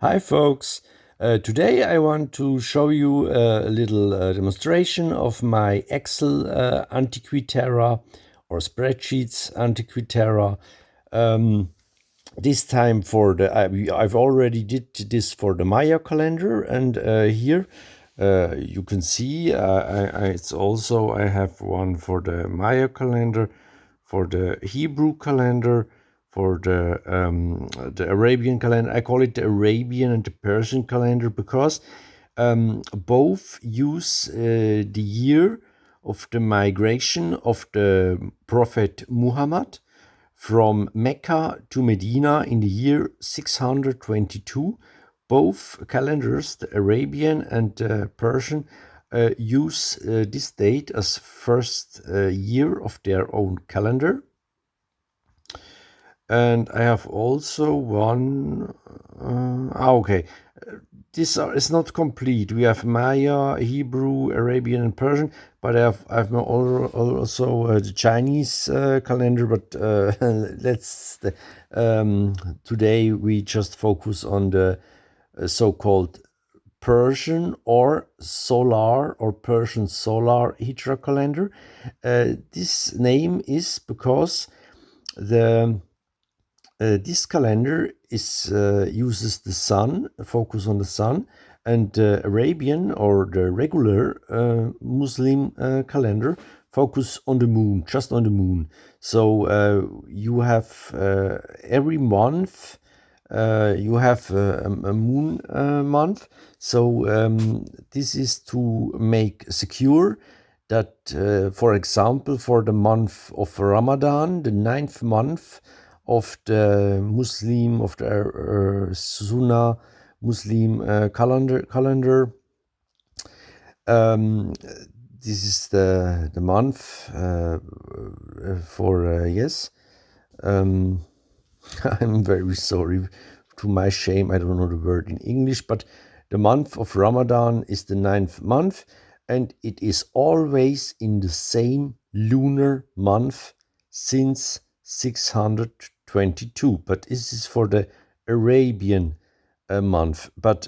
Hi folks, today I want to show you a little demonstration of my Excel Antikythera or spreadsheets Antikythera. This time for the I've already did this for the Maya calendar, and here you can see it's also I have one for the Maya calendar, for the Hebrew calendar, for the Arabian calendar. I call it the Arabian and the Persian calendar because both use the year of the migration of the Prophet Muhammad from Mecca to Medina in the year 622. Both calendars, the Arabian and the Persian, use this date as first year of their own calendar. And I have also one. Okay, this is not complete. We have Maya, Hebrew, Arabian, and Persian, but I've also the Chinese calendar. But today we just focus on the so-called Persian or solar or Persian solar Hijra calendar. This name is because this calendar uses the sun, focus on the sun, and the Arabian or the regular Muslim calendar focus on the moon, just on the moon. So you have every month you have a moon month. So this is to make secure that, for example, for the month of Ramadan, the 9th month of the Muslim, of the Sunnah Muslim calendar. This is the month for yes. I'm very sorry. To my shame, I don't know the word in English, but the month of Ramadan is the 9th month, and it is always in the same lunar month since 622. But this is for the Arabian month. But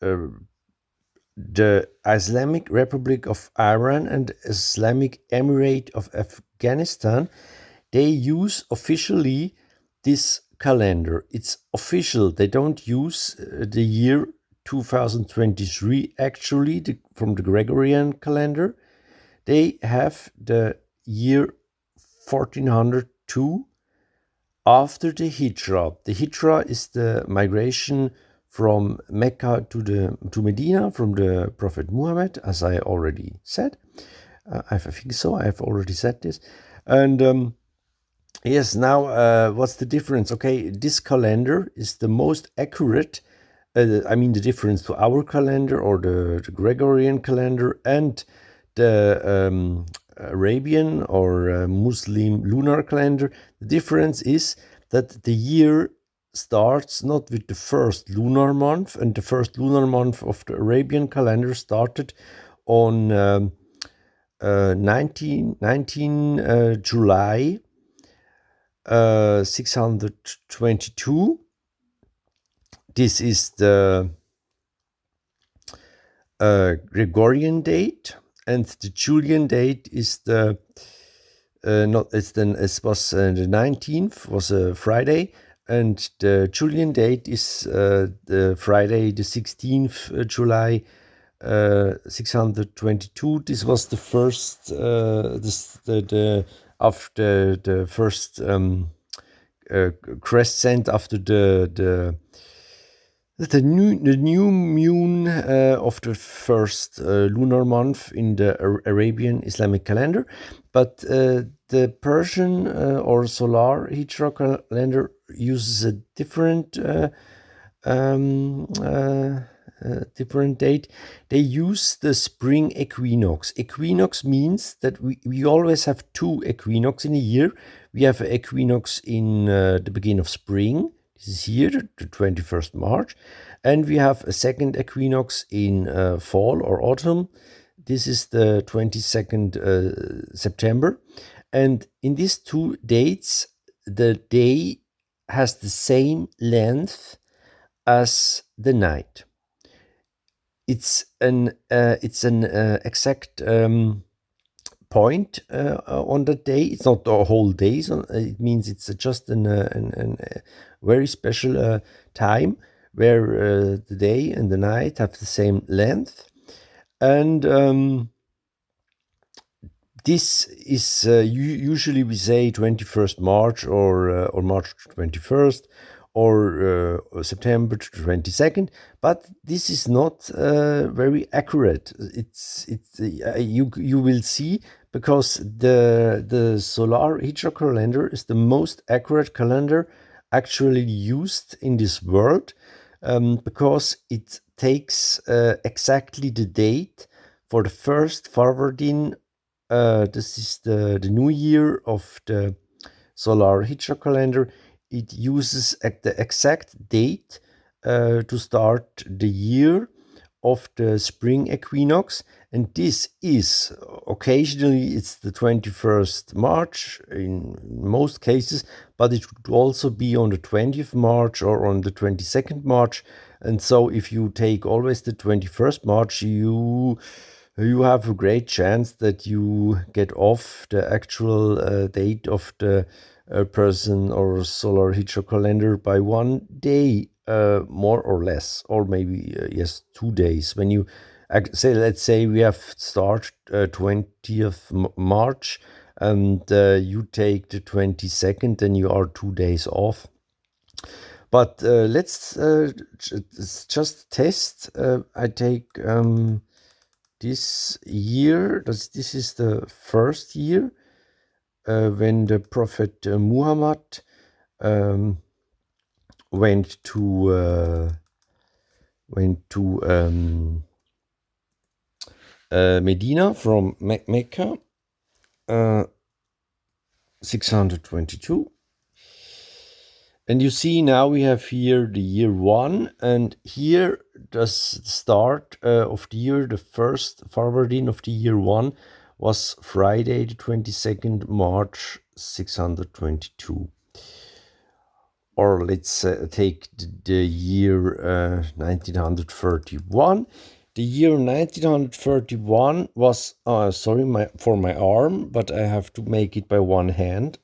the Islamic Republic of Iran and Islamic Emirate of Afghanistan, they use officially this calendar. It's official. They don't use the year 2023 actually from the Gregorian calendar. They have the year 1402 after the Hijra. The Hijra is the migration from Mecca to Medina from the Prophet Muhammad, as I already said. I think so. I have already said this. And yes, now what's the difference? Okay, this calendar is the most accurate. The difference to our calendar or the Gregorian calendar and the Arabian or Muslim lunar calendar. The difference is that the year starts not with the first lunar month, and the first lunar month of the Arabian calendar started on 19 July 622. This is the Gregorian date, and the Julian date is the the 19th, was a Friday, and the Julian date is the Friday, the 16th July 622. This was the first after the first crescent after the new moon of the first lunar month in the Arabian Islamic calendar. But the Persian or solar Hijra calendar uses a different different date. They use the spring equinox. Equinox means that we always have two equinox in a year. We have an equinox in the beginning of spring. This is here, the 21st March. And we have a second equinox in fall or autumn. This is the 22nd September. And in these two dates, the day has the same length as the night. It's an exact point on the day. It's not the whole day, so it means it's just an very special time where the day and the night have the same length. And this is usually we say 21st March or March 21st or September 22nd, but this is not very accurate. It's you will see, because the solar hijra calendar is the most accurate calendar actually used in this world, because it takes exactly the date for the first forwarding. This is the new year of the solar hijra calendar. It uses the exact date to start the year of the spring equinox, and this is occasionally it's the 21st March in most cases, but it could also be on the 20th March or on the 22nd March. And so if you take always the 21st March, you have a great chance that you get off the actual date of the person or solar hijra calendar by one day, more or less, or maybe yes, 2 days. When you say, let's say we have start 20th March, and you take the 22nd, then you are 2 days off. But let's just test. I take this year. This is the first year when the Prophet Muhammad went to Medina from Mecca, 622. And you see now we have here the year 1, and here the start of the year, the first forwarding of the year 1 was Friday the 22nd March 622. Or let's take the year 1931. The year 1931 was, sorry for my arm, but I have to make it by one hand.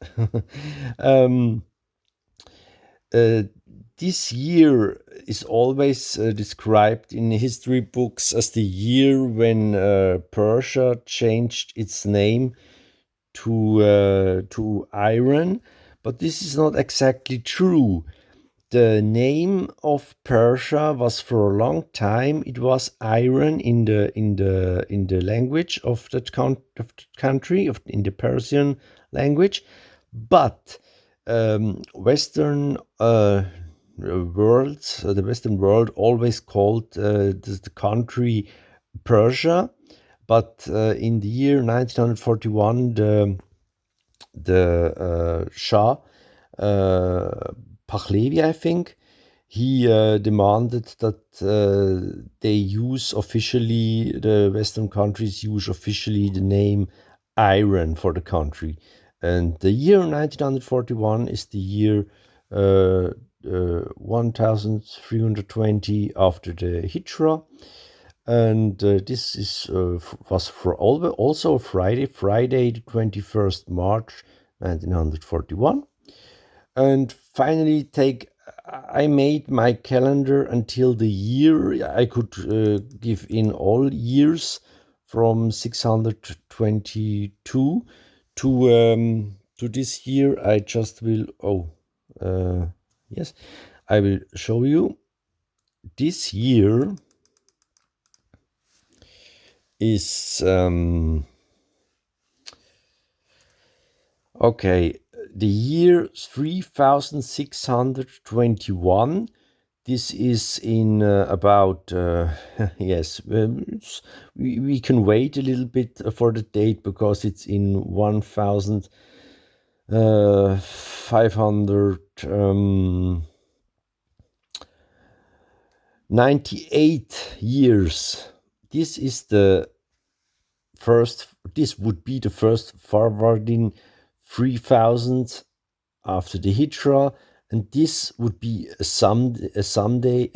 This year is always described in history books as the year when Persia changed its name to Iran, but this is not exactly true. The name of Persia was for a long time, it was Iran in the language of that country, in the Persian language, but Western the Western world always called the country Persia, but in the year 1941, the Shah Pahlavi, I think, he demanded that they use officially, the Western countries use officially the name Iran for the country. And the year 1941 is the year 1320 after the Hijra. And this was for also Friday the 21st March 1941. And finally, I made my calendar until the year. I could give in all years from 622 to this year. I just will. Yes, I will show you. This year is okay. The year 3621. This is in about yes. We can wait a little bit for the date because it's in 1598 years. This is the first. This would be the first forwarding 3000 after the Hijra, and this would be a Sunday,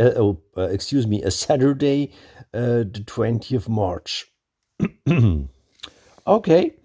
excuse me, a Saturday, the 20th of March. Okay.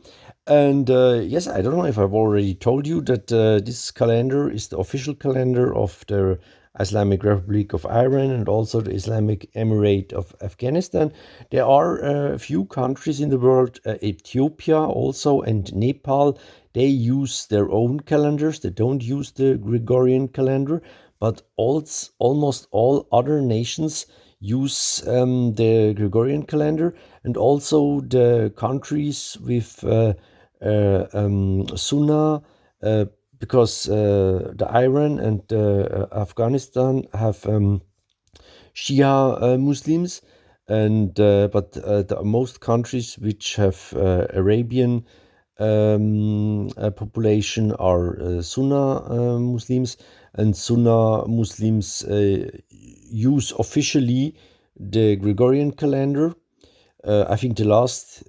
And yes, I don't know if I've already told you that this calendar is the official calendar of the Islamic Republic of Iran and also the Islamic Emirate of Afghanistan. There are a few countries in the world, Ethiopia also and Nepal. They use their own calendars. They don't use the Gregorian calendar, but almost all other nations use the Gregorian calendar, and also the countries with Sunnah, because the Iran and Afghanistan have Shia Muslims, and but the most countries which have Arabian population are Sunnah Muslims, and Sunnah Muslims use officially the Gregorian calendar. I think the last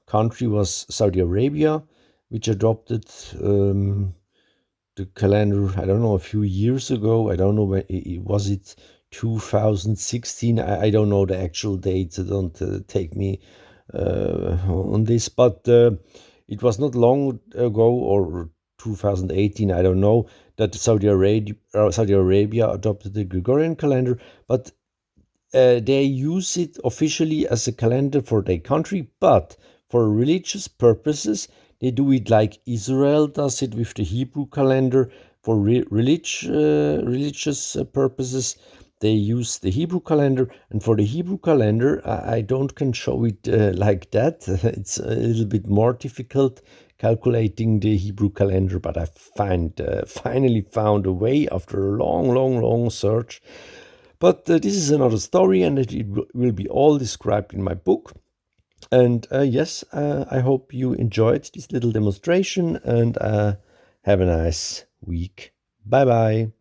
country was Saudi Arabia, which adopted the calendar, I don't know, a few years ago. I don't know when was it 2016. I don't know the actual dates. So don't take me on this, but it was not long ago, or 2018, I don't know, that Saudi Arabia adopted the Gregorian calendar, but they use it officially as a calendar for their country, but for religious purposes, they do it like Israel does it with the Hebrew calendar. For religious purposes, they use the Hebrew calendar, and for the Hebrew calendar, I don't can show it like that. It's a little bit more difficult calculating the Hebrew calendar, but I finally found a way after a long search. But this is another story, and it will be all described in my book. And yes, I hope you enjoyed this little demonstration, and have a nice week. Bye bye.